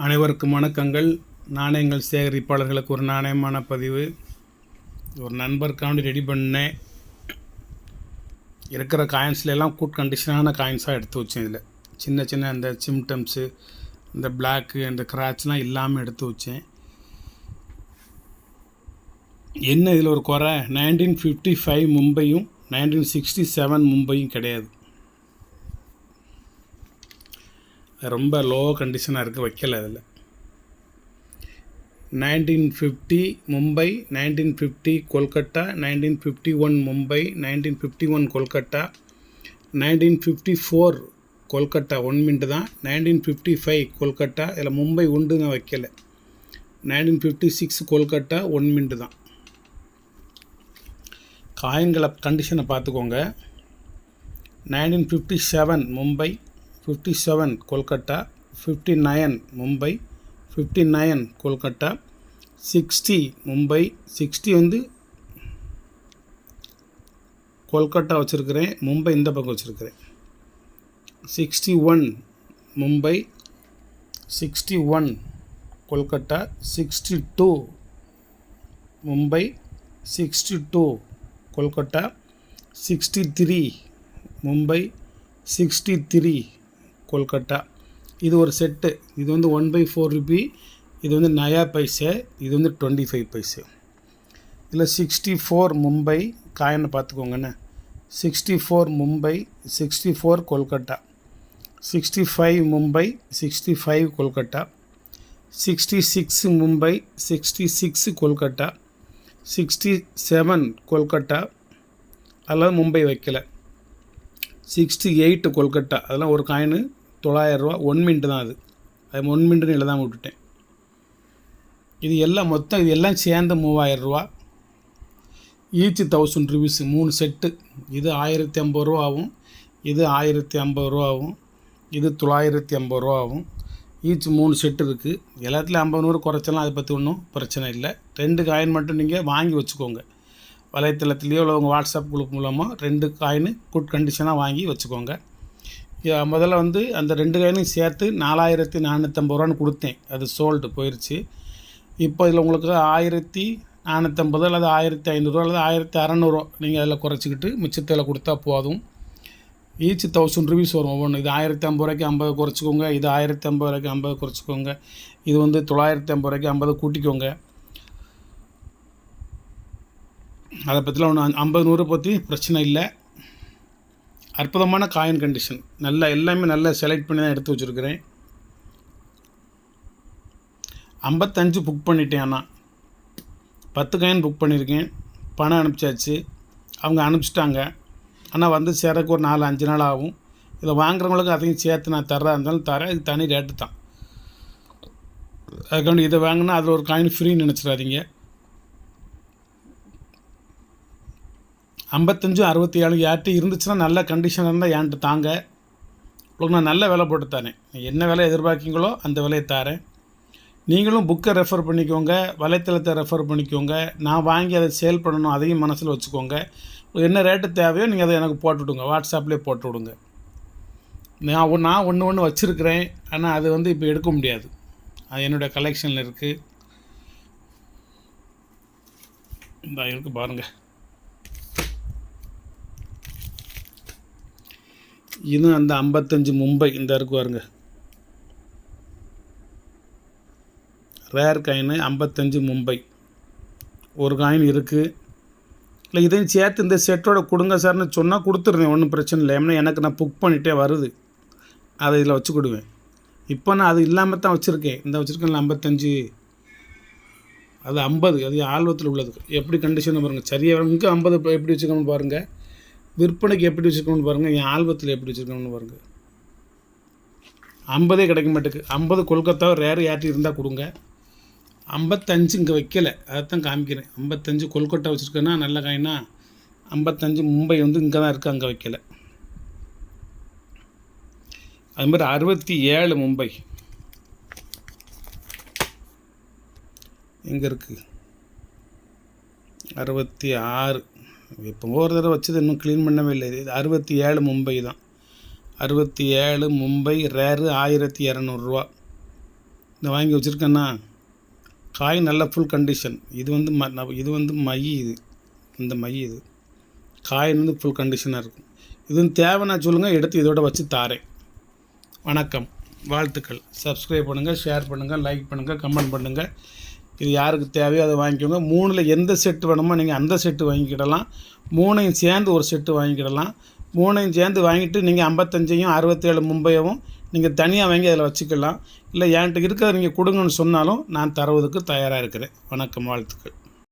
அனைவருக்கும் வணக்கங்கள். நாணயங்கள் சேகரிப்பாளர்களுக்கு ஒரு நாணயமான பதிவு. ஒரு நண்பருக்காண்டி ரெடி பண்ணேன். இருக்கிற காயின்ஸ்லாம் குட் கண்டிஷனான காயின்ஸாக எடுத்து வச்சேன். இதில் சின்ன சின்ன இந்த சிம்டம்ஸு, இந்த பிளாக்கு, இந்த கிராட்ச்லாம் இல்லாமல் எடுத்து வச்சேன். என்ன இதில் ஒரு குறை, 1955 மும்பையும் 1967 மும்பையும் கிடையாது. ரொம்ப லோ கண்டிஷனாக இருக்குது, வைக்கலை. அதில் 1950 மும்பை, 1950 கொல்கட்டா, 1951 மும்பை, 1951 கொல்கட்டா, 1954 கொல்கட்டா 1 மின்ட்டு தான், 1955 கொல்கட்டா. இதில் மும்பை உண்டு, நான் வைக்கலை. 1956 கொல்கட்டா 1 மின்ட்டு தான். காயின்களை கண்டிஷனை பார்த்துக்கோங்க. 1957 மும்பை, 57 கொல்கட்டா, 59 மும்பை, 59 கொல்கட்டா, 60 மும்பை, 60 வந்து கொல்கட்டா வச்சுருக்கிறேன், மும்பை இந்த பக்கம் வச்சுருக்கிறேன். 61 மும்பை, 61 கொல்கட்டா, 62 மும்பை, 62 கொல்கட்டா, 63 மும்பை, 63 கொல்கட்டா. இது ஒரு செட்டு. இது வந்து 1/4 ரூபி, இது வந்து நயா பைசே, இது வந்து 25 பைசே. இதில் 64 மும்பை காயினை பார்த்துக்கோங்கண்ணே. 64 மும்பை, 64 கொல்கட்டா, 65 மும்பை, 65 கொல்கட்டா, 66 மும்பை, 66 கொல்கட்டா, 67 கொல்கட்டா, அதெல்லாம் மும்பை வைக்கலை. 68 கொல்கட்டா, அதெல்லாம் ஒரு காயின் 900 ரூபா, 1 மின்ட்டு தான். அது 1 மின்ட்டுன்னு எழுதாமல் விட்டுட்டேன். இது எல்லாம் மொத்தம், இது எல்லாம் சேர்ந்து 3000 ரூபா. Each 1000 rupees, 3 set. இது 1050 ரூபா ஆகும், இது 1050 ரூபா ஆகும், இது 950 ரூபா ஆகும். ஈச் 3 செட்டு இருக்குது. எல்லாத்துலேயும் 50 100 குறைச்சலாம், அதை பற்றி ஒன்றும் பிரச்சனை இல்லை. 2 காயின் மட்டும் நீங்கள் வாங்கி வச்சுக்கோங்க. வலைத்தளத்துலேயோ இல்லை உங்கள் வாட்ஸ்அப் குரூப் மூலமாக 2 காயின் குட் கண்டிஷனாக வாங்கி வச்சுக்கோங்க. முதல்ல வந்து அந்த 2 காயினையும் சேர்த்து 4450 ரூபான்னு கொடுத்தேன். அது சோல்டு போயிடுச்சு. இப்போ இதில் உங்களுக்கு 1450 அல்லது 1500 அல்லது 1600 நீங்கள் அதில் குறைச்சிக்கிட்டு மிச்சத்தில் கொடுத்தா போதும். ஈச் 1000 ருபீஸ் வரும் ஒவ்வொன்று. இது 1050 ரூபாய்க்கு 50 குறைச்சிக்கோங்க, இது 1050 ரூபாய்க்கு 50 குறைச்சிக்கோங்க, இது வந்து 950 ரூபாய்க்கு 50 கூட்டிக்கோங்க. அதை பற்றிலாம் ஒன்று 50 100 பற்றி பிரச்சனை இல்லை. அற்புதமான காயின் கண்டிஷன், நல்லா எல்லாமே நல்லா செலக்ட் பண்ணி தான் எடுத்து வச்சுருக்கிறேன். 55 புக் பண்ணிட்டேன். ஆனால் 10 காயின் புக் பண்ணியிருக்கேன். பணம் அனுப்பிச்சாச்சு, அவங்க அனுப்பிச்சிட்டாங்க. ஆனால் வந்து சேரக்கு ஒரு 4-5 நாள் ஆகும். இதை வாங்குறவங்களுக்கு அதையும் சேர்த்து நான் தர்றதா இருந்தாலும் தரேன். இது தனி ரேட்டு தான். அதுக்காண்டி இதை வாங்கினா அதில் ஒரு காயின் ஃப்ரீன்னு நினச்சிடாதீங்க. 55 67 யார்கிட்ட இருந்துச்சுன்னா நல்ல கண்டிஷனாக இருந்தால் என்கிட்ட தாங்க. உங்களுக்கு நான் நல்ல விலை போட்டு தரேன். என்ன விலை எதிர்பார்க்கிங்களோ அந்த விலையை தரேன். நீங்களும் புக்கை ரெஃபர் பண்ணிக்கோங்க, வலைத்தளத்தை ரெஃபர் பண்ணிக்கோங்க. நான் வாங்கி அதை சேல் பண்ணணும், அதையும் மனசில் வச்சுக்கோங்க. என்ன ரேட்டு தேவையோ நீங்கள் அதை எனக்கு போட்டு விடுங்க, வாட்ஸ்அப்லேயே போட்டு விடுங்க. நான் ஒன்று வச்சுருக்கிறேன், ஆனால் அது வந்து இப்போ எடுக்க முடியாது. அது என்னுடைய கலெக்ஷனில் இருக்குது. இந்த இருக்குது பாருங்கள். இது அந்த 55 மும்பை இந்த இருக்கு பாருங்க. ரேர் காயின் 55 மும்பை ஒரு காயின் இருக்குது. இல்லை இதையும் சேர்த்து இந்த செட்டோட கொடுங்க சார்னு சொன்னால் கொடுத்துருந்தேன், ஒன்றும் பிரச்சனை இல்லை. ஏன்னா எனக்கு நான் புக் பண்ணிகிட்டே வருது, அதை இதில் வச்சு கொடுவேன். இப்போ நான் அது இல்லாமல் தான் வச்சுருக்கேன். இந்த வச்சுருக்கேன் 55, அது 50, அது ஆல்பத்தில் உள்ளது. எப்படி கண்டிஷன் பாருங்கள், சரியாக இங்கே 50 எப்படி வச்சுக்கணும்னு பாருங்கள். விற்பனைக்கு எப்படி வச்சுருக்கணும்னு பாருங்கள், என் ஆல்பத்தில் எப்படி வச்சுருக்கணும்னு பாருங்கள். 50 கிடைக்க மாட்டேங்குது. 50 கொல்கத்தா ரேர் யார்ட்டி இருந்தால் கொடுங்க. 55 இங்கே வைக்கலை, அதைத்தான் காமிக்கிறேன். 55 கொல்கட்டா வச்சுருக்கேன்னா நல்ல காயினா. 55 மும்பை வந்து இங்கே தான் இருக்குது, அங்கே வைக்கலை. அது மாதிரி 67 மும்பை எங்கே இருக்குது, 66. இப்போ ஒரு தடவை வச்சது இன்னும் க்ளீன் பண்ணவே இல்லை. இது 67 மும்பை தான். 67 மும்பை ரேரு 1200 ரூபா. இந்த வாங்கி வச்சுருக்கேன்னா காய் நல்ல ஃபுல் கண்டிஷன். இது வந்து மை இது இந்த மை இது காய் வந்து ஃபுல் கண்டிஷனாக இருக்கும். இது தேவைன்னா சொல்லுங்கள், எடுத்து இதோட வச்சு தாரேன். வணக்கம், வாழ்த்துக்கள். சப்ஸ்கிரைப் பண்ணுங்கள், ஷேர் பண்ணுங்கள், லைக் பண்ணுங்கள், கமெண்ட் பண்ணுங்கள். இது யாருக்கு தேவையோ அதை வாங்கிக்கோங்க. 3ல் எந்த செட்டு வேணுமோ நீங்கள் அந்த செட்டு வாங்கிக்கிடலாம். 3ஐயும் சேர்ந்து ஒரு செட்டு வாங்கிக்கிடலாம். 3ஐயும் சேர்ந்து வாங்கிட்டு நீங்கள் 55ஐயும் 67 மும்பையவும் நீங்கள் தனியாக வாங்கி அதில் வச்சுக்கலாம். இல்லை என்கிட்ட இருக்கிறத நீங்கள் கொடுங்கன்னு சொன்னாலும் நான் தருவதற்கு தயாராக இருக்கிறேன். வணக்கம், வாழ்த்துக்கள்.